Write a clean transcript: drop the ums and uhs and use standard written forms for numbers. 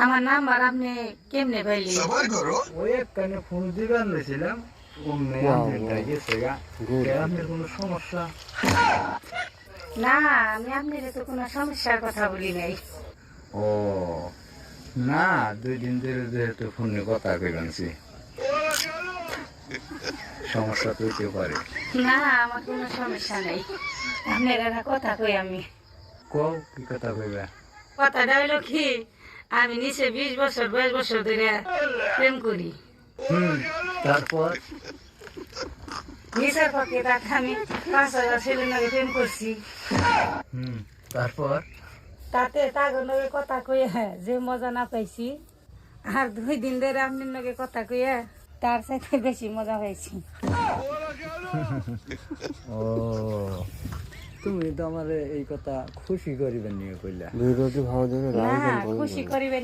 আমার নাম্বার আপনি কেমনে পাইলেন? ওই একখানে ফোন দিবার নিয়েছিলাম আপনার কোনো সমস্যা? না, আমি আপনার তো কোনো সমস্যার কথা বলি নাই। ও না, 2 দিন ধরে যেহেতু ফোনে কথা কইলামছি, সমস্যা তো হতে পারে। না, আমার কোনো সমস্যা নাই। আপনার একটা কথা কই আমি। কও, কি কথা কইবা? কথাটা হইলো কি, আমি নিচে 20 বছর 22 বছর ধরে প্রেম করি। তারপর নিচের পক্ষে তাকে আমি 5,000 ছেলের নামে প্রেম করছি। তারপর তাতে তাগর লগে কথা কইয়া যে মজা না পাইছি, আর 2 দিন ধরে আপনার লগে কথা কইয়া তার সাথে বেশি মজা পাইছি। ও, তুমি তো আমার এই কথা খুশি করিবেন নিয়ে কইলা। না, খুশি করিবেন